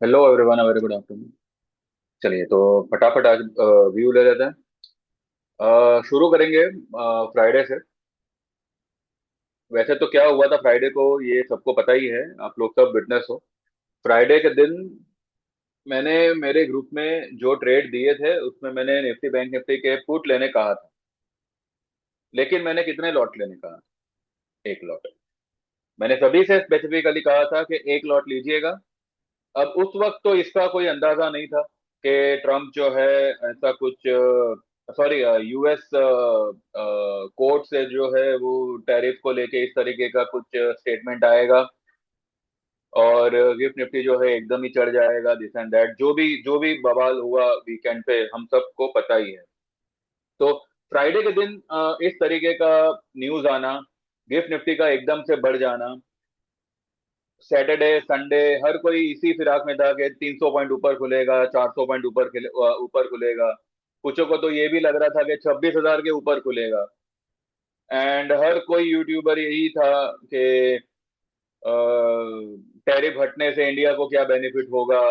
Hello everyone, very good afternoon. चलिए तो फटाफट आज व्यू ले लेते हैं। शुरू करेंगे फ्राइडे से। वैसे तो क्या हुआ था फ्राइडे को, ये सबको पता ही है, आप लोग सब विटनेस हो। फ्राइडे के दिन मैंने मेरे ग्रुप में जो ट्रेड दिए थे उसमें मैंने निफ्टी बैंक निफ्टी के पुट लेने कहा था। लेकिन मैंने कितने लॉट लेने कहा? एक लॉट। मैंने सभी से स्पेसिफिकली कहा था कि एक लॉट लीजिएगा। अब उस वक्त तो इसका कोई अंदाजा नहीं था कि ट्रम्प जो है ऐसा कुछ, सॉरी, यूएस कोर्ट से जो है वो टैरिफ को लेके इस तरीके का कुछ स्टेटमेंट आएगा और गिफ्ट निफ्टी जो है एकदम ही चढ़ जाएगा, दिस एंड दैट, जो भी बवाल हुआ वीकेंड पे हम सबको पता ही है। तो फ्राइडे के दिन इस तरीके का न्यूज आना, गिफ्ट निफ्टी का एकदम से बढ़ जाना, सैटरडे संडे हर कोई इसी फिराक में था कि 300 पॉइंट ऊपर खुलेगा, 400 पॉइंट ऊपर खुलेगा। कुछों को तो ये भी लग रहा था कि 26,000 के ऊपर खुलेगा। एंड हर कोई यूट्यूबर यही था कि टैरिफ हटने से इंडिया को क्या बेनिफिट होगा।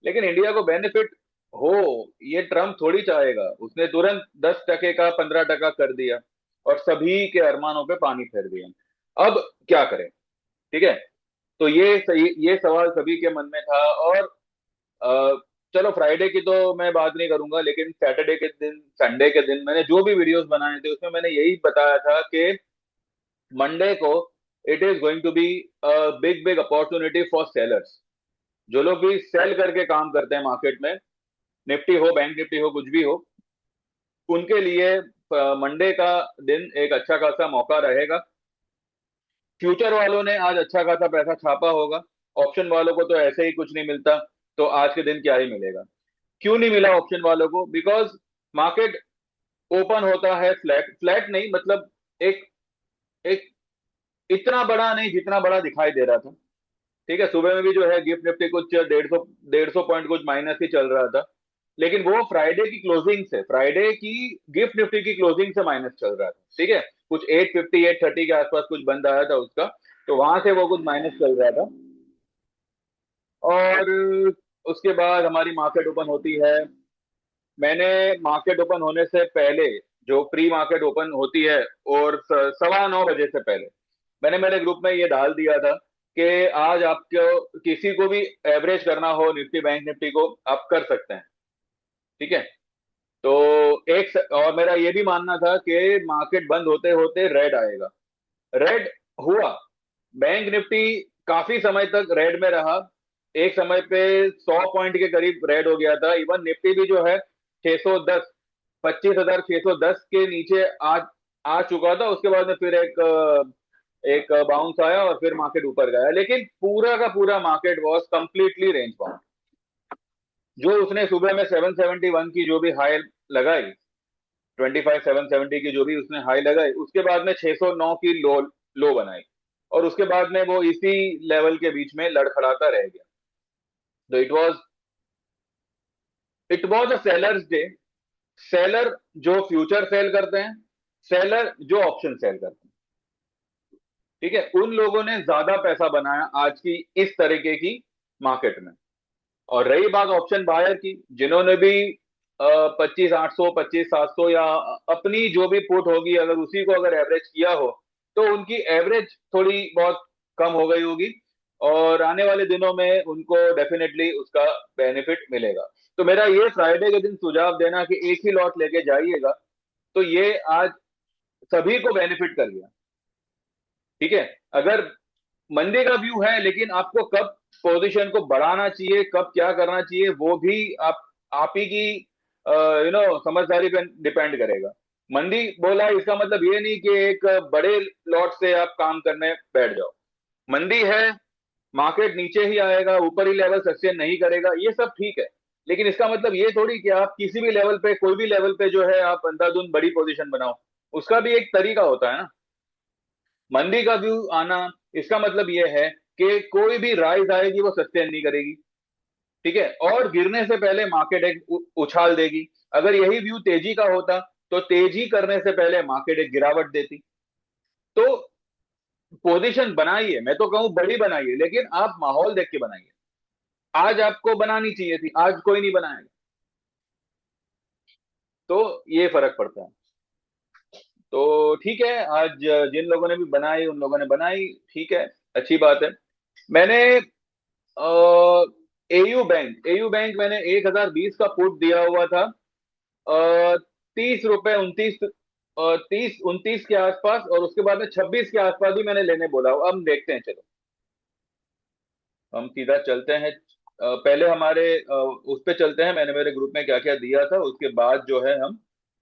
लेकिन इंडिया को बेनिफिट हो, ये ट्रम्प थोड़ी चाहेगा। उसने तुरंत 10% का 15% कर दिया और सभी के अरमानों पे पानी फेर दिया। अब क्या करें? ठीक है। तो ये सवाल सभी के मन में था। और अ, चलो फ्राइडे की तो मैं बात नहीं करूंगा, लेकिन सैटरडे के दिन, संडे के दिन मैंने जो भी वीडियोस बनाए थे उसमें मैंने यही बताया था कि मंडे को it is going to be big big opportunity for sellers. जो लोग भी सेल करके काम करते हैं मार्केट में, निफ्टी हो, बैंक निफ्टी हो, कुछ भी हो, उनके लिए मंडे का दिन एक अच्छा खासा मौका रहेगा। फ्यूचर वालों ने आज अच्छा खासा पैसा छापा होगा। ऑप्शन वालों को तो ऐसे ही कुछ नहीं मिलता, तो आज के दिन क्या ही मिलेगा? क्यों नहीं मिला ऑप्शन वालों को? बिकॉज मार्केट ओपन होता है फ्लैट फ्लैट नहीं, मतलब एक एक इतना बड़ा नहीं जितना बड़ा दिखाई दे रहा था। ठीक है, सुबह में भी जो है गिफ्ट निफ्टी कुछ 150 पॉइंट कुछ माइनस ही चल रहा था। लेकिन वो फ्राइडे की क्लोजिंग से, फ्राइडे की गिफ्ट निफ्टी की क्लोजिंग से माइनस चल रहा था। ठीक है, कुछ 850 830 के आसपास कुछ बंद आया था उसका, तो वहां से वो कुछ माइनस चल रहा था। और उसके बाद हमारी मार्केट ओपन होती है। मैंने मार्केट ओपन होने से पहले, जो प्री मार्केट ओपन होती है, और 9:15 बजे से पहले मैंने मेरे ग्रुप में ये डाल दिया था कि आज आपको किसी को भी एवरेज करना हो निफ्टी बैंक निफ्टी को, आप कर सकते हैं। ठीक है। तो और मेरा ये भी मानना था कि मार्केट बंद होते होते रेड आएगा। रेड हुआ। बैंक निफ्टी काफी समय तक रेड में रहा। एक समय पे 100 पॉइंट के करीब रेड हो गया था। इवन निफ्टी भी जो है 610, 25,610 के नीचे आ चुका था। उसके बाद में फिर एक बाउंस आया और फिर मार्केट ऊपर गया, लेकिन पूरा का पूरा market was completely range bound. जो उसने सुबह में 771 की जो भी हाई लगाई, 25 770 की जो भी उसने हाई लगाई, उसके बाद में 609 की लो बनाई। और उसके बाद में वो इसी लेवल के बीच में लड़खड़ाता रह गया। तो it was a sellers day. Seller जो फ्यूचर सेल करते हैं, सेलर जो ऑप्शन सेल करते हैं, ठीक है, उन लोगों ने ज्यादा पैसा बनाया आज की इस तरीके की मार्केट में। और रही बात ऑप्शन बायर की, जिन्होंने भी 25,800 25,700 या अपनी जो भी पुट होगी, अगर उसी को अगर एवरेज किया हो, तो उनकी एवरेज थोड़ी बहुत कम हो गई होगी। और आने वाले दिनों में उनको डेफिनेटली उसका बेनिफिट मिलेगा। तो मेरा ये फ्राइडे के दिन सुझाव देना कि एक ही लॉट लेके जाइएगा, तो ये आज सभी को बेनिफिट कर गया। ठीक है। अगर मंदी का व्यू है, लेकिन आपको कब पोजीशन को बढ़ाना चाहिए, कब क्या करना चाहिए, वो भी आप ही की समझदारी पे डिपेंड करेगा। मंदी बोला इसका मतलब ये नहीं कि एक बड़े लॉट से आप काम करने बैठ जाओ। मंदी है, मार्केट नीचे ही आएगा, ऊपर ही लेवल सस्टेन नहीं करेगा, ये सब ठीक है। लेकिन इसका मतलब ये थोड़ी कि आप किसी भी लेवल पे, कोई भी लेवल पे जो है आप अंधाधुंध बड़ी पोजीशन बनाओ। उसका भी एक तरीका होता है ना। मंदी का व्यू आना, इसका मतलब यह है कि कोई भी राइज आएगी वो सस्टेन नहीं करेगी। ठीक है, और गिरने से पहले मार्केट एक उछाल देगी। अगर यही व्यू तेजी का होता, तो तेजी करने से पहले मार्केट एक गिरावट देती। तो पोजीशन बनाइए, मैं तो कहूं बड़ी बनाइए, लेकिन आप माहौल देख के बनाइए। आज आपको बनानी चाहिए थी, आज कोई नहीं बनाएगा। तो ये फर्क पड़ता है। तो ठीक है, आज जिन लोगों ने भी बनाई उन लोगों ने बनाई, ठीक है, अच्छी बात है। मैंने एयू बैंक मैंने 1020 का पुट दिया हुआ था, 30 रुपए 29, 30 29 के आसपास, और उसके बाद में 26 के आसपास भी मैंने लेने बोला। अब हम देखते हैं, चलो हम सीधा चलते हैं। पहले हमारे उस पे चलते हैं, मैंने मेरे ग्रुप में क्या क्या दिया था, उसके बाद जो है हम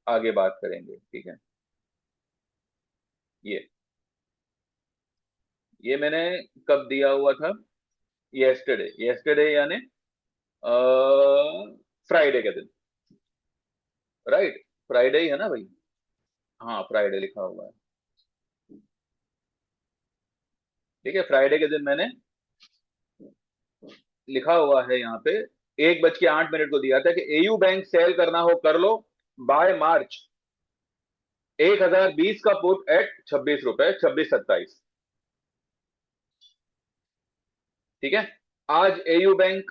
आगे बात करेंगे, ठीक है। ये ये मैंने कब दिया हुआ था? यस्टरडे, यस्टरडे यानी फ्राइडे के दिन, राइट? फ्राइडे ही है ना भाई? हाँ, फ्राइडे लिखा हुआ है। ठीक है, फ्राइडे के दिन मैंने लिखा हुआ है यहाँ पे, 1:08 को दिया था कि एयू बैंक सेल करना हो कर लो, बाय मार्च 1020 का पुट एट 26 रुपए, 26-27। ठीक है, आज एयू बैंक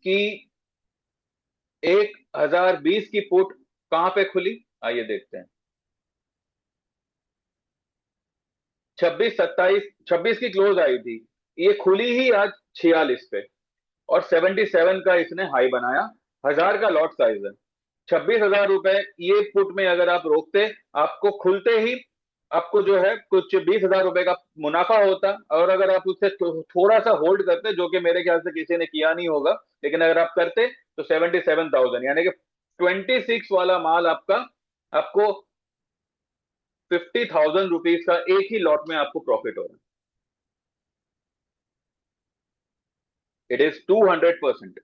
की 1020 की पुट कहां पे खुली, आइए देखते हैं। 26-27, 26 की क्लोज आई थी, ये खुली ही आज 46 पे, और 77 का इसने हाई बनाया। 1000 का लॉट साइज है, 26,000 रुपए ये पुट में अगर आप रोकते, आपको खुलते ही आपको जो है कुछ 20,000 रुपए का मुनाफा होता। और अगर आप उससे थोड़ा सा होल्ड करते, जो कि मेरे ख्याल से किसी ने किया नहीं होगा, लेकिन अगर आप करते तो 77,000, यानी कि 26 वाला माल आपका, आपको 50,000 रुपीज का एक ही लॉट में आपको प्रॉफिट हो रहा है। It is 200%।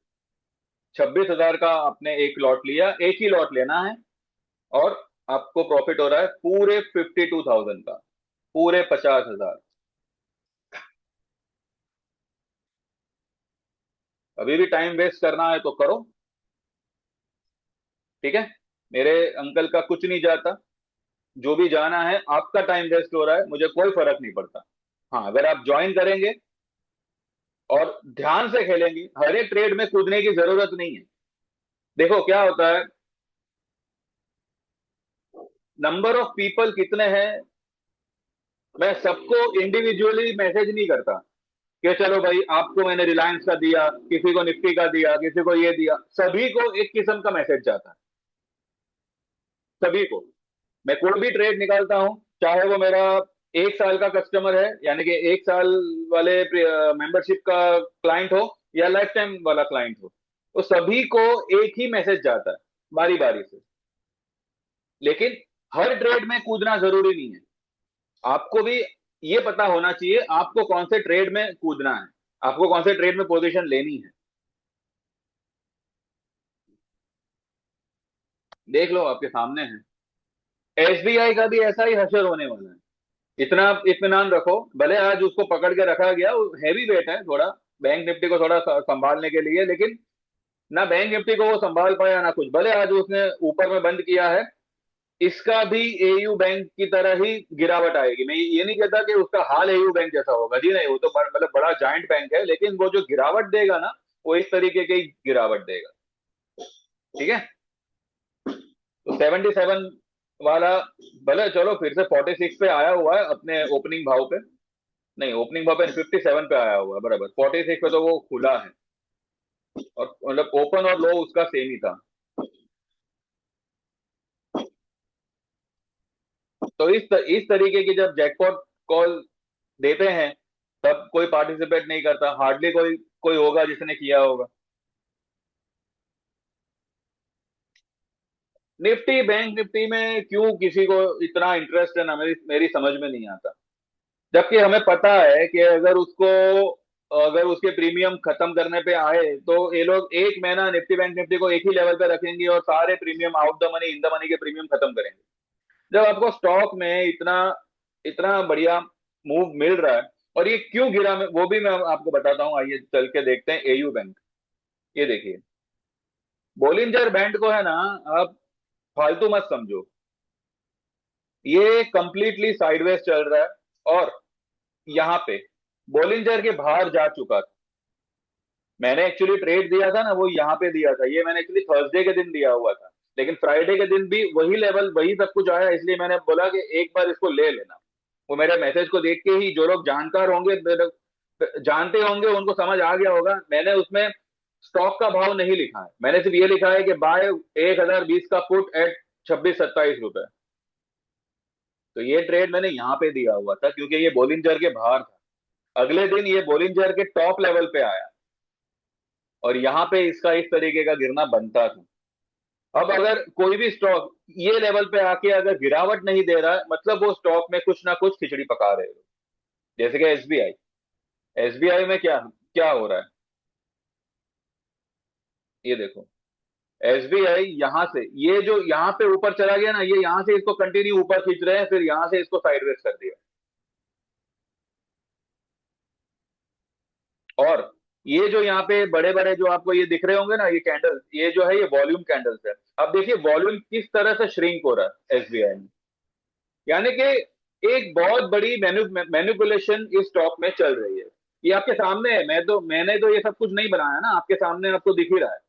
26,000 का आपने एक लॉट लिया, एक ही लॉट लेना है, और आपको प्रॉफिट हो रहा है पूरे 52,000 का, पूरे 50,000। अभी भी टाइम वेस्ट करना है तो करो, ठीक है। मेरे अंकल का कुछ नहीं जाता, जो भी जाना है आपका टाइम वेस्ट हो रहा है, मुझे कोई फर्क नहीं पड़ता। हाँ, अगर आप ज्वाइन करेंगे और ध्यान से खेलेंगे, हर एक ट्रेड में कूदने की जरूरत नहीं है। देखो क्या होता है, नंबर ऑफ पीपल कितने हैं, मैं सबको इंडिविजुअली मैसेज नहीं करता कि चलो भाई आपको मैंने रिलायंस का दिया, किसी को निफ्टी का दिया, किसी को ये दिया, सभी को एक किस्म का मैसेज जाता है, सभी को। मैं कोई भी ट्रेड निकालता हूं, चाहे वो मेरा 1 साल का कस्टमर है, यानी कि 1 साल वाले मेंबरशिप का क्लाइंट हो, या लाइफ टाइम वाला क्लाइंट हो, तो सभी को एक ही मैसेज जाता है, बारी बारी से। लेकिन हर ट्रेड में कूदना जरूरी नहीं है। आपको भी ये पता होना चाहिए आपको कौन से ट्रेड में कूदना है, आपको कौन से ट्रेड में पोजीशन लेनी है। देख लो, आपके सामने है। एसबीआई का भी ऐसा ही हशर होने वाला है। इतना इत्मीनान रखो, भले आज उसको पकड़ के रखा गया, हैवी वेट है थोड़ा, बैंक निफ्टी को थोड़ा संभालने के लिए, लेकिन ना बैंक निफ्टी को वो संभाल पाया ना कुछ, भले आज उसने ऊपर में बंद किया है। इसका भी एयू बैंक की तरह ही गिरावट आएगी। मैं ये नहीं कहता कि उसका हाल एयू बैंक जैसा होगा, जी नहीं, वो तो मतलब बड़ा जायंट बैंक है, लेकिन वो जो गिरावट देगा ना, वो इस तरीके की गिरावट देगा। ठीक है, तो 77 वाला, भले चलो फिर से 46 पे आया हुआ है अपने ओपनिंग भाव पे, नहीं ओपनिंग भाव पे 57 पे आया हुआ है, बराबर 46 पे तो वो खुला है, और मतलब ओपन और लो उसका सेम ही था। तो इस तरीके की जब जैकपॉट कॉल देते हैं, तब कोई पार्टिसिपेट नहीं करता, हार्डली कोई कोई होगा जिसने किया होगा। निफ्टी, बैंक निफ्टी में क्यों किसी को इतना इंटरेस्ट है ना, मेरी मेरी समझ में नहीं आता। जबकि हमें पता है कि अगर उसके प्रीमियम खत्म करने पे आए, तो ये लोग एक महीना निफ्टी बैंक निफ्टी को एक ही लेवल पे रखेंगे, और सारे premium out the money in the money के प्रीमियम खत्म करेंगे। जब आपको स्टॉक में इतना इतना बढ़िया मूव मिल रहा है, और ये क्यों गिरा, वो भी मैं आपको बताता हूँ, आइए चल के देखते हैं एयू बैंक। ये देखिए, बोलिंजर बैंड को है ना, आप फालतू मत समझो, ये कंप्लीटली साइडवेज चल रहा है, और यहाँ पे बोलिंजर के बाहर जा चुका था। मैंने एक्चुअली ट्रेड दिया था ना, वो यहाँ पे दिया था, ये मैंने एक्चुअली थर्सडे के दिन दिया हुआ था, लेकिन फ्राइडे के दिन भी वही लेवल वही सब कुछ आया, इसलिए मैंने बोला कि एक बार इसको ले लेना। वो मेरे मैसेज को देख के ही जो लोग जानकार होंगे, जानते होंगे, उनको समझ आ गया होगा। मैंने उसमें स्टॉक का भाव नहीं लिखा है, मैंने सिर्फ ये लिखा है कि बाय 1020 का पुट एट 26-27 रुपए। तो ये ट्रेड मैंने यहाँ पे दिया हुआ था क्योंकि ये बोलिंजर के बाहर था। अगले दिन ये बोलिंजर के टॉप लेवल पे आया और यहाँ पे इसका इस तरीके का गिरना बनता था। अब अगर कोई भी स्टॉक ये लेवल पे आके अगर गिरावट नहीं दे रहा है, मतलब वो स्टॉक में कुछ ना कुछ खिचड़ी पका रहे हो। जैसे कि एसबीआई, एसबीआई में क्या क्या हो रहा है, ये देखो। एसबीआई यहां से, ये जो यहाँ पे ऊपर चला गया ना, ये यहां से इसको कंटिन्यू ऊपर खींच रहे हैं, फिर यहां से इसको साइडवेज कर दिया। और ये जो यहाँ पे बड़े बड़े जो आपको ये दिख रहे होंगे ना, ये कैंडल, ये जो है ये वॉल्यूम कैंडल्स है। अब देखिए वॉल्यूम किस तरह से श्रिंक हो रहा है एसबीआई में, यानी कि एक बहुत बड़ी मैनिपुलेशन इस स्टॉक में चल रही है। ये आपके सामने है, मैंने तो ये सब कुछ नहीं बनाया ना, आपके सामने आपको दिख ही रहा है।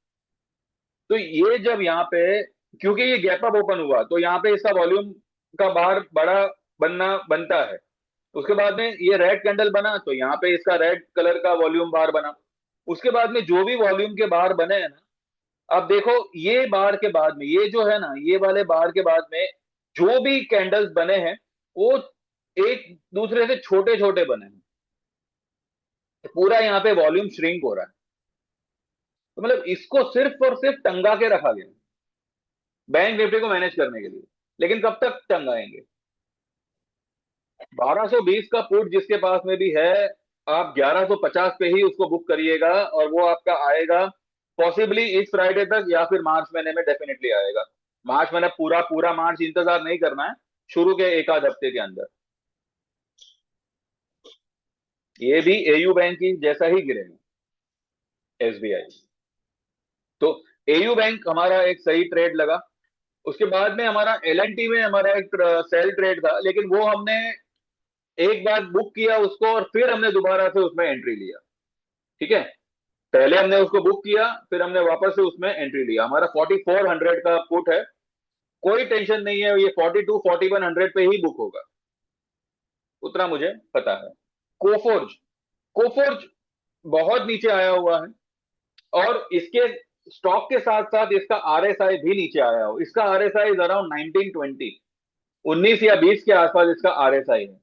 तो ये जब यहाँ पे, क्योंकि ये गैप अप ओपन हुआ, तो यहाँ पे इसका वॉल्यूम का बार बड़ा बनता है। उसके बाद में ये रेड कैंडल बना, तो यहाँ पे इसका रेड कलर का वॉल्यूम बार बना। उसके बाद में जो भी वॉल्यूम के बार बने हैं ना, अब देखो ये बार के बाद में, ये जो है ना, ये वाले बार के बाद में जो भी कैंडल्स बने हैं, वो एक दूसरे से छोटे छोटे बने हैं। तो पूरा यहाँ पे वॉल्यूम श्रिंक हो रहा है। तो मतलब इसको सिर्फ और सिर्फ टंगा के रखा गया बैंक निफ्टी को मैनेज करने के लिए। लेकिन कब तक टंगाएंगे? 1220 का पुट जिसके पास में भी है, आप 1150 पे ही उसको बुक करिएगा, और वो आपका आएगा पॉसिबली इस फ्राइडे तक, या फिर मार्च महीने में डेफिनेटली आएगा। मार्च महीना पूरा पूरा मार्च इंतजार नहीं करना है, शुरू के एक आध हफ्ते के अंदर ये भी एयू बैंक की जैसा ही गिरेगा, एसबीआई। तो एयू बैंक हमारा एक सही ट्रेड लगा। उसके बाद में हमारा एलएनटी में हमारा एक सेल ट्रेड था, लेकिन वो हमने एक बार बुक किया उसको और फिर हमने दोबारा से उसमें एंट्री लिया। ठीक है, पहले हमने उसको बुक किया, फिर हमने वापस से उसमें एंट्री लिया। हमारा 4400 का पुट है, कोई टेंशन नहीं है, ये 42-4100 पे ही बुक होगा, उतना मुझे पता है। कोफोर्ज, कोफोर्ज बहुत नीचे आया हुआ है, और इसके स्टॉक के साथ साथ इसका आरएसआई भी नीचे आया हो। इसका आरएसआई इज अराउंड 1920, 19 या 20 के आसपास इसका आरएसआई है।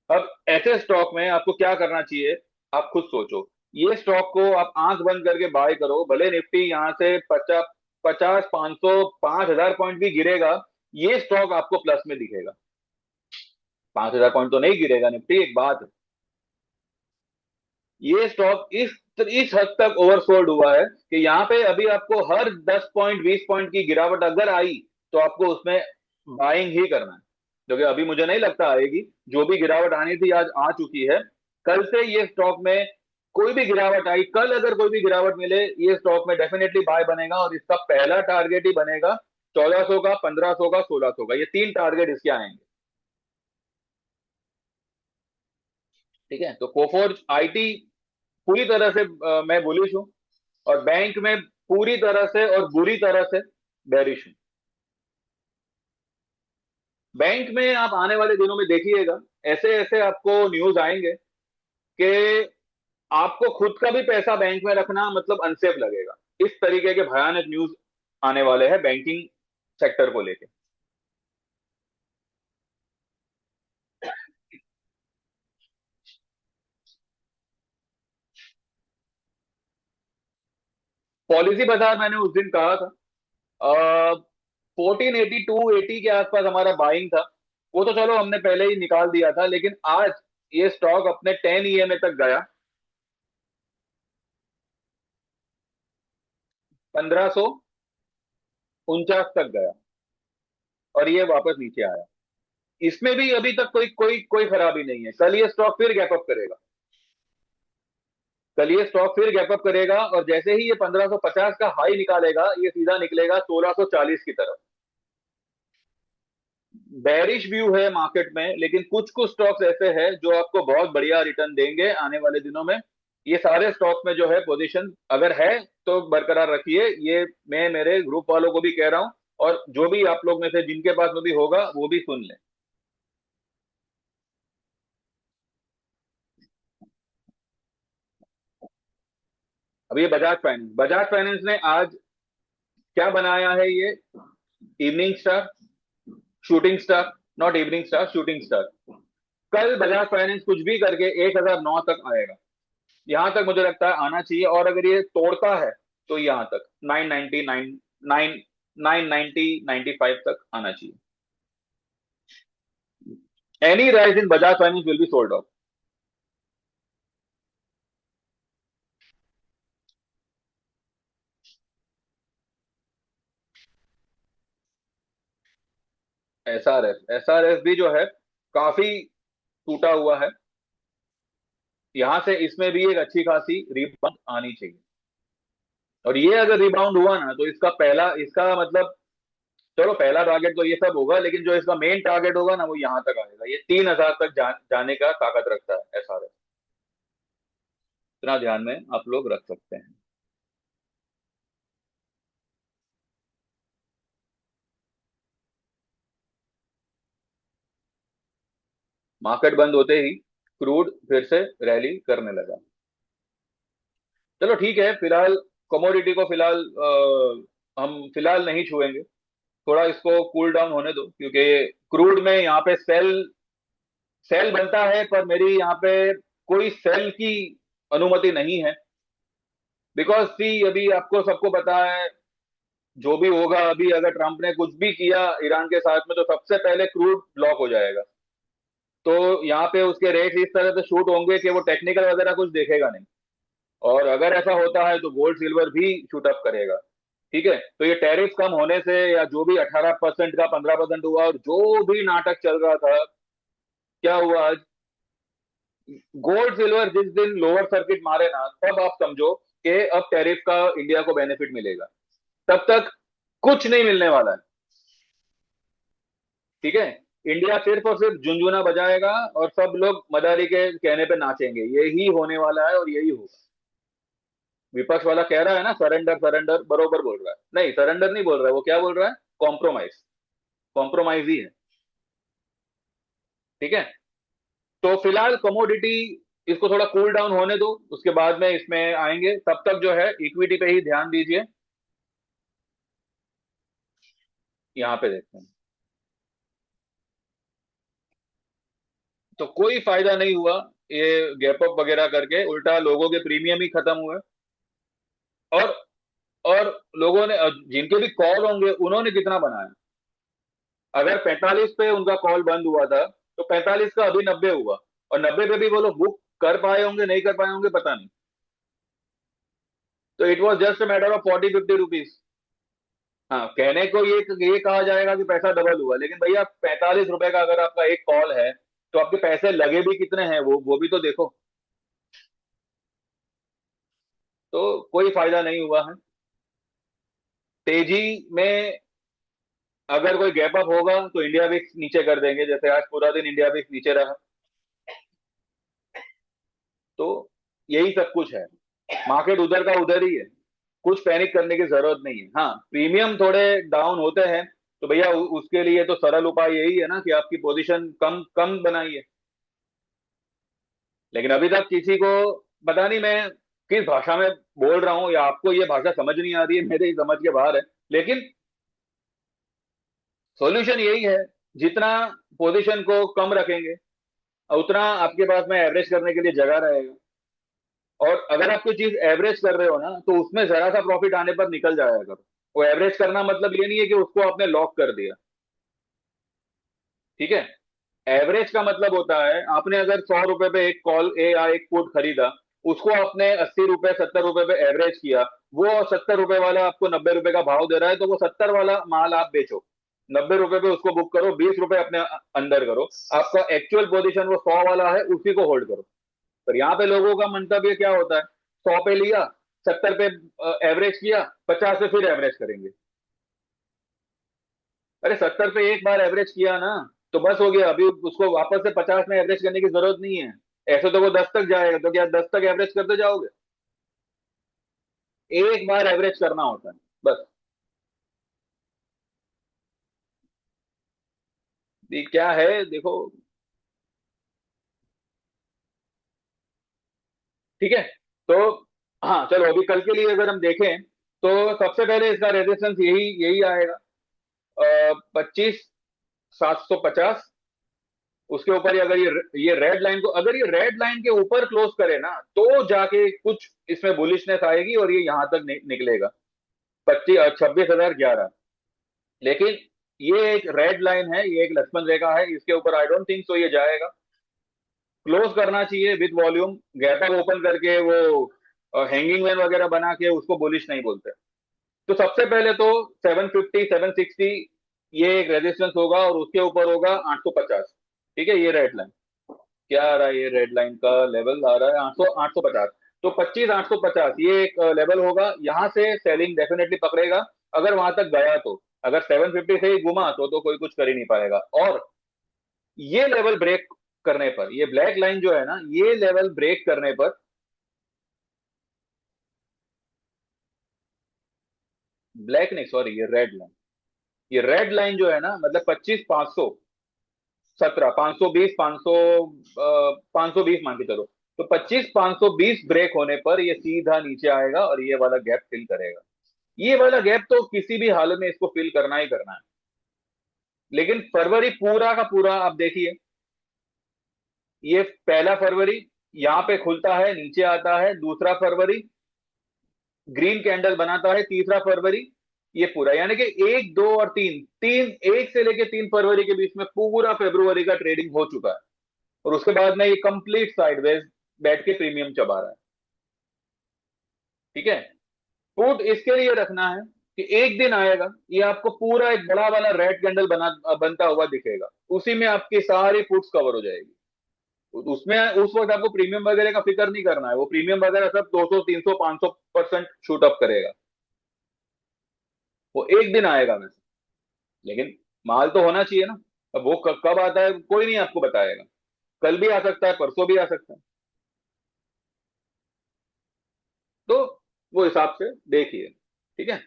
अब ऐसे स्टॉक में आपको क्या करना चाहिए, आप खुद सोचो। ये स्टॉक को आप आंख बंद करके बाय करो, भले निफ्टी यहां से 50, 500, 5000 पॉइंट भी गिरेगा, ये स्टॉक आपको प्लस में दिखेगा। 5000 पॉइंट तो नहीं गिरेगा निफ्टी, एक बात है। ये स्टॉक इस हद तक ओवरसोल्ड हुआ है कि यहाँ पे अभी आपको हर 10 पॉइंट 20 पॉइंट की गिरावट अगर आई, तो आपको उसमें बाइंग ही करना है, क्योंकि अभी मुझे नहीं लगता आएगी। जो भी गिरावट आनी थी आज आ चुकी है। कल से ये स्टॉक में कोई भी गिरावट आई, कल अगर कोई भी गिरावट मिले, ये स्टॉक में डेफिनेटली बाय बनेगा, और इसका पहला टारगेट ही बनेगा 1400 का, 1500 का, 1600 का। ये तीन टारगेट इसके आएंगे। ठीक है, तो कोफोर्ज आईटी पूरी तरह से मैं बुलिश हूं, और बैंक में पूरी तरह से और बुरी तरह से बेरिश हूं। बैंक में आप आने वाले दिनों में देखिएगा, ऐसे ऐसे आपको न्यूज आएंगे कि आपको खुद का भी पैसा बैंक में रखना मतलब अनसेफ लगेगा। इस तरीके के भयानक न्यूज आने वाले हैं बैंकिंग सेक्टर को लेकर। पॉलिसी बाजार मैंने उस दिन कहा था 1480 280 के आसपास हमारा बाइंग था। वो तो चलो हमने पहले ही निकाल दिया था, लेकिन आज ये स्टॉक अपने 10 EMA तक गया, 1549 तक गया, और ये वापस नीचे आया। इसमें भी अभी तक कोई कोई कोई खराबी नहीं है। कल ये स्टॉक फिर गैप अप करेगा, कल ये स्टॉक फिर गैप अप करेगा, और जैसे ही ये 1550 का हाई निकालेगा, ये सीधा निकलेगा 1640 की तरफ। बेरिश व्यू है मार्केट में, लेकिन कुछ कुछ स्टॉक्स ऐसे हैं जो आपको बहुत बढ़िया रिटर्न देंगे आने वाले दिनों में। ये सारे स्टॉक में जो है पोजीशन अगर है तो बरकरार रखिए, ये मैं मेरे ग्रुप वालों को भी कह रहा हूं, और जो भी आप लोग में से जिनके पास में भी होगा वो भी सुन लें। अब ये बजाज फाइनेंस ने आज क्या बनाया है, ये evening star, shooting star, not evening star, shooting star. कल बजाज फाइनेंस कुछ भी करके 1009 तक आएगा, यहां तक मुझे लगता है आना चाहिए, और अगर ये तोड़ता है तो यहां तक 999, 990, 95 तक आना चाहिए। Any rise in Bajaj finance will be sold off. SRF भी जो है काफी टूटा हुआ है, यहां से इसमें भी एक अच्छी खासी रिबाउंड आनी चाहिए। और ये अगर रिबाउंड हुआ ना तो इसका पहला, इसका मतलब, चलो पहला टारगेट तो ये सब होगा, लेकिन जो इसका मेन टारगेट होगा ना वो यहां तक आएगा, ये 3000 तक जाने का ताकत रखता है एसआरएफ। इतना ध्यान में आप लोग रख सकते हैं। मार्केट बंद होते ही क्रूड फिर से रैली करने लगा। चलो ठीक है, फिलहाल कमोडिटी को फिलहाल हम फिलहाल नहीं छुएंगे, थोड़ा इसको कूल डाउन होने दो, क्योंकि क्रूड में यहाँ पे सेल सेल बनता है, पर मेरी यहाँ पे कोई सेल की अनुमति नहीं है। बिकॉज सी, अभी आपको सबको पता है, जो भी होगा अभी, अगर ट्रंप ने कुछ भी किया ईरान के साथ में तो सबसे पहले क्रूड ब्लॉक हो जाएगा। तो यहाँ पे उसके रेट इस तरह से शूट होंगे कि वो टेक्निकल वगैरह कुछ देखेगा नहीं, और अगर ऐसा होता है तो गोल्ड सिल्वर भी शूट अप करेगा। ठीक है, तो ये टैरिफ कम होने से, या जो भी 18% का 15% हुआ, और जो भी नाटक चल रहा था, क्या हुआ आज? गोल्ड सिल्वर जिस दिन लोअर सर्किट मारे ना, तब आप समझो कि अब टैरिफ का इंडिया को बेनिफिट मिलेगा। तब तक कुछ नहीं मिलने वाला है। ठीक है, इंडिया सिर्फ और सिर्फ झुंझुना बजाएगा, और सब लोग मदारी के कहने पे नाचेंगे, यही होने वाला है और यही होगा। विपक्ष वाला कह रहा है ना सरेंडर सरेंडर, बरोबर बोल रहा है, नहीं सरेंडर नहीं बोल रहा है, वो क्या बोल रहा है? कॉम्प्रोमाइज। कॉम्प्रोमाइज ही है। ठीक है, तो फिलहाल कमोडिटी, इसको थोड़ा कूल डाउन होने दो, उसके बाद में इसमें आएंगे। तब तक जो है इक्विटी पे ही ध्यान दीजिए। यहाँ पे देखते हैं, तो कोई फायदा नहीं हुआ ये गैप अप वगैरह करके, उल्टा लोगों के प्रीमियम ही खत्म हुए। और और लोगों ने, जिनके भी कॉल होंगे, उन्होंने कितना बनाया? अगर 45 पे उनका कॉल बंद हुआ था, तो 45 का अभी 90 हुआ, और 90 पे भी वो लोग बुक कर पाए होंगे, नहीं कर पाए होंगे, पता नहीं। तो it was just a matter of 40-50 rupees. हाँ, कहने को ये कहा जाएगा कि पैसा डबल हुआ, लेकिन भैया 45 रुपए का अगर आपका एक कॉल है, तो आपके पैसे लगे भी कितने हैं वो भी तो देखो। तो कोई फायदा नहीं हुआ है तेजी में। अगर कोई गैप अप होगा तो इंडिया भी नीचे कर देंगे, जैसे आज पूरा दिन इंडिया भी नीचे रहा। तो यही सब कुछ है, मार्केट उधर का उधर ही है, कुछ पैनिक करने की जरूरत नहीं है। हाँ, प्रीमियम थोड़े डाउन होते हैं, तो भैया उसके लिए तो सरल उपाय यही है ना कि आपकी पोजीशन कम कम बनाइए। लेकिन अभी तक किसी को, पता नहीं मैं किस भाषा में बोल रहा हूं, या आपको ये भाषा समझ नहीं आ रही है, मेरे ही समझ के बाहर है, लेकिन सॉल्यूशन यही है, जितना पोजीशन को कम रखेंगे उतना आपके पास में एवरेज करने के लिए जगह रहेगा। और अगर आप कोई चीज एवरेज कर रहे हो ना, तो उसमें जरा सा प्रॉफिट आने पर निकल जाया करो। वो एवरेज करना मतलब ये नहीं है कि उसको आपने लॉक कर दिया। ठीक है, एवरेज का मतलब होता है, आपने अगर 100 रुपए पे एक कॉल ए या एक पुट खरीदा, उसको आपने 80 रुपए 70 रुपए पे एवरेज किया, वो 70 रुपए वाला आपको 90 रुपए का भाव दे रहा है, तो वो 70 वाला माल आप बेचो, 90 रुपए पे उसको बुक करो, 20 रुपए अपने अंदर करो। आपका एक्चुअल पोजीशन वो 100 वाला है, उसी को होल्ड करो। पर यहाँ पे लोगों का मंतव्य क्या होता है? 100 पे लिया, 70 पे एवरेज किया, 50 पे फिर एवरेज करेंगे। अरे 70 पे एक बार एवरेज किया ना, तो बस हो गया, अभी उसको वापस से 50 में एवरेज करने की जरूरत नहीं है। ऐसे तो वो 10 तक जाएगा, तो क्या 10 तक एवरेज करते जाओगे? एक बार एवरेज करना होता है बस। ये क्या है देखो। ठीक है। तो हाँ चलो, अभी कल के लिए अगर हम देखें तो सबसे पहले इसका रेजिस्टेंस यही यही आएगा, 25,750। उसके ऊपर ही अगर ये रेड लाइन को, अगर ये रेड लाइन के ऊपर क्लोज करे ना, तो जाके कुछ इसमें बुलिशनेस आएगी और ये यहां तक निकलेगा, 26,26,011। लेकिन ये एक रेड लाइन है, ये एक लक्ष्मण रेखा है, इसके ऊपर आई डोंट थिंक सो ये जाएगा। क्लोज करना चाहिए with volume, gap up open करके वो हैंगिंग मैन वगैरह बना के, उसको बुलिश नहीं बोलते। तो सबसे पहले तो 750 760 ये एक रेजिस्टेंस होगा, और उसके ऊपर होगा 850। ठीक है, ये रेड लाइन क्या आ रहा है, ये रेड लाइन का लेवल आ रहा है 800 850। तो 25,850 ये एक लेवल होगा, यहां से सेलिंग डेफिनेटली पकड़ेगा। अगर वहां तक गया तो, अगर 750 से ही घुमा तो कोई कुछ कर ही नहीं पाएगा। और ये लेवल ब्रेक करने पर, ये ब्लैक लाइन जो है ना, ये लेवल ब्रेक करने पर, ब्लैक नहीं सॉरी, ये रेड लाइन, ये रेड लाइन जो है ना, मतलब 25,517, 520, 500, 520 मान के चलो। तो 25,520 ब्रेक होने पर ये सीधा नीचे आएगा और ये वाला गैप फिल करेगा। ये वाला गैप तो किसी भी हाल में इसको फिल करना ही करना है। लेकिन फरवरी पूरा का पूरा आप देखिए, ये पहला फरवरी यहां पे खुलता है, नीचे आता है, दूसरा फरवरी ग्रीन कैंडल बनाता है, तीसरा फरवरी ये पूरा, यानी कि 1, 2 और 3, तीन, 1 से लेके 3 फरवरी के बीच में पूरा फरवरी का ट्रेडिंग हो चुका है। और उसके बाद में ये कंप्लीट साइडवेज बैठ के प्रीमियम चबा रहा है। ठीक है। पुट इसके लिए रखना है कि एक दिन आएगा, ये आपको पूरा एक बड़ा वाला रेड कैंडल बनता हुआ दिखेगा, उसी में आपकी सारी पुट्स कवर हो जाएगी। उसमें उस वक्त आपको प्रीमियम वगैरह का फिक्र नहीं करना है, वो प्रीमियम वगैरह सब 200 300 500% शूट अप करेगा। वो एक दिन आएगा वैसे, लेकिन माल तो होना चाहिए ना। अब वो कब आता है कोई नहीं आपको बताएगा, कल भी आ सकता है, परसों भी आ सकता है। तो वो हिसाब से देखिए। ठीक है।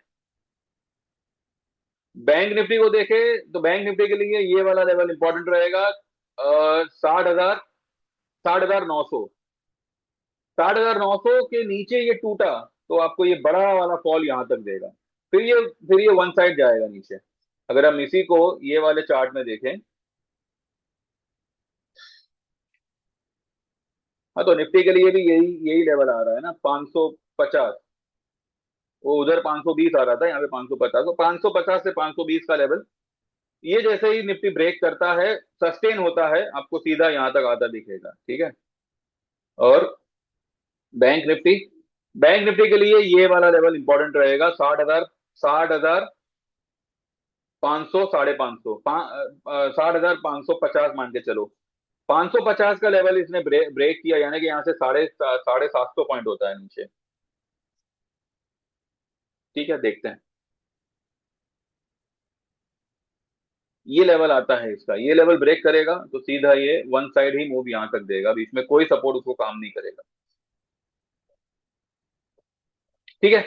बैंक निफ्टी को देखे तो बैंक निफ्टी के लिए ये वाला लेवल इंपॉर्टेंट रहेगा, 60,000, 60,900। 60,900 के नीचे ये टूटा तो आपको ये बड़ा वाला फॉल यहां तक देगा, फिर ये वन साइड जाएगा नीचे। अगर हम इसी को ये वाले चार्ट में देखें, हाँ तो निफ्टी के लिए भी यही यही लेवल आ रहा है ना, 550। वो उधर 520 आ रहा था, यहाँ पे 550, तो 550 से 520 का लेवल, ये जैसे ही निफ्टी ब्रेक करता है, सस्टेन होता है, आपको सीधा यहां तक आता दिखेगा। ठीक है। और बैंक निफ्टी, बैंक निफ्टी के लिए ये वाला लेवल इंपॉर्टेंट रहेगा, 60,000, 60,500, 550, 60,550 मान के चलो। 550 का लेवल इसने ब्रेक किया, यानी कि यहाँ से साढ़े साढ़े 700 पॉइंट होता है नीचे। ठीक है, देखते हैं। ये लेवल आता है इसका, ये लेवल ब्रेक करेगा तो सीधा ये वन साइड ही मूव यहां तक देगा, अभी इसमें कोई सपोर्ट उसको काम नहीं करेगा। ठीक है।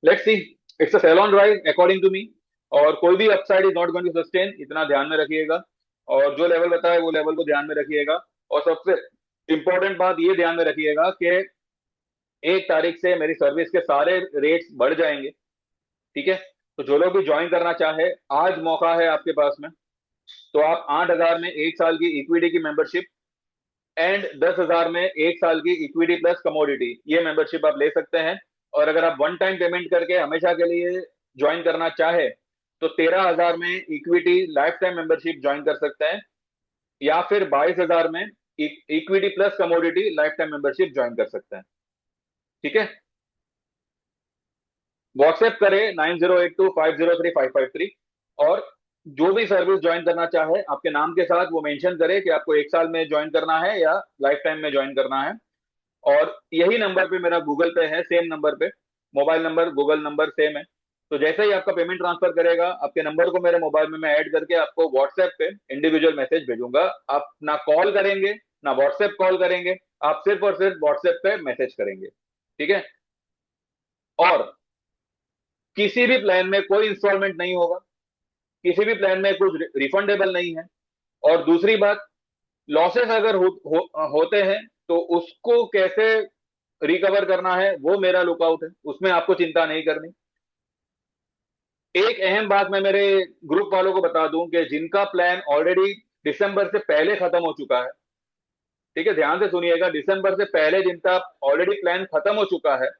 Let's see, it's a sell on rise according to me. और कोई भी upside is not going to sustain, इतना ध्यान में रखिएगा। और जो लेवल बताया वो लेवल को ध्यान में रखिएगा। और सबसे इंपॉर्टेंट बात ये ध्यान में रखिएगा कि 1 तारीख से मेरी सर्विस के सारे रेट्स बढ़ जाएंगे। ठीक है। तो जो लोग भी ज्वाइन करना चाहे, आज मौका है आपके पास में। तो आप 8,000 में 1 साल की इक्विटी की मेंबरशिप एंड 10,000 में 1 साल की इक्विटी प्लस कमोडिटी, ये मेंबरशिप आप ले सकते हैं। और अगर आप वन टाइम पेमेंट करके हमेशा के लिए ज्वाइन करना चाहे, तो 13,000 में equity life time membership join कर सकते हैं, या फिर 22,000 में equity plus commodity life time membership join कर सकते हैं। ठीक है। व्हाट्सएप करें 9082503553। और जो भी सर्विस ज्वाइन करना चाहे, आपके नाम के साथ वो मेंशन करे कि आपको 1 साल में ज्वाइन करना है या लाइफ टाइम में ज्वाइन करना है। और यही नंबर पे मेरा गूगल पे है, सेम नंबर पे, mobile number Google number same है। तो जैसे ही आपका पेमेंट ट्रांसफर करेगा, आपके नंबर को मेरे मोबाइल में मैं ऐड करके आपको व्हाट्सएप पे इंडिविजुअल मैसेज भेजूंगा। आप ना कॉल करेंगे ना व्हाट्सएप कॉल करेंगे, आप सिर्फ और सिर्फ व्हाट्सएप पे मैसेज करेंगे। ठीक है, और किसी भी प्लान में कोई इंस्टॉलमेंट नहीं होगा, किसी भी प्लान में कुछ रिफंडेबल नहीं है। और दूसरी बात, लॉसेस अगर होते हैं तो उसको कैसे रिकवर करना है वो मेरा लुकआउट है, उसमें आपको चिंता नहीं करनी। एक अहम बात मैं मेरे ग्रुप वालों को बता दूं कि जिनका प्लान ऑलरेडी दिसंबर से पहले खत्म हो चुका है, ठीक है, ध्यान से सुनिएगा, दिसंबर से पहले जिनका ऑलरेडी प्लान खत्म हो चुका है,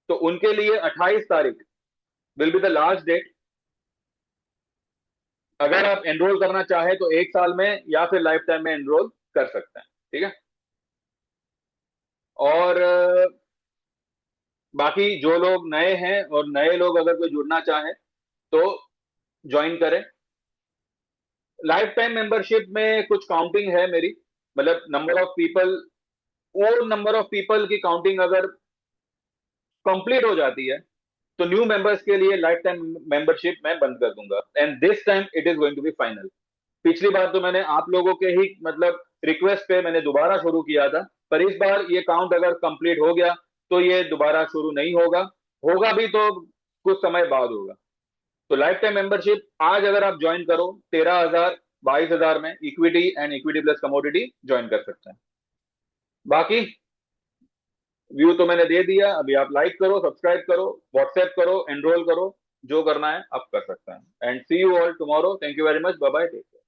तो उनके लिए 28 तारीख will be the last date. अगर आप एनरोल करना चाहें तो 1 साल में या फिर लाइफ टाइम में एनरोल कर सकते हैं। ठीक है, और बाकी जो लोग नए हैं और नए लोग अगर कोई जुड़ना चाहे तो ज्वाइन करें। लाइफ टाइम मेंबरशिप में कुछ काउंटिंग है मेरी, मतलब नंबर ऑफ पीपल, वो नंबर ऑफ पीपल की काउंटिंग अगर कंप्लीट हो जाती है तो न्यू मेंबर्स के लिए लाइफ टाइम मेंबरशिप मैं बंद कर दूंगा, and this time it is going to be final. पिछली बार तो मैंने आप लोगों के ही मतलब रिक्वेस्ट पे मैंने दोबारा शुरू किया था, पर इस बार ये काउंट अगर कंप्लीट हो गया तो ये दोबारा शुरू नहीं होगा, होगा भी तो कुछ समय बाद होगा। तो लाइफ टाइम मेंबरशिप आज अगर आप ज्वाइन करो 13,000 22,000 में equity and equity plus commodity join कर सकते हैं। बाकी व्यू तो मैंने दे दिया, अभी आप लाइक करो, सब्सक्राइब करो, व्हाट्सएप करो, एनरोल करो, जो करना है आप कर सकते हैं। And see you all tomorrow, thank you very much, bye bye, take care.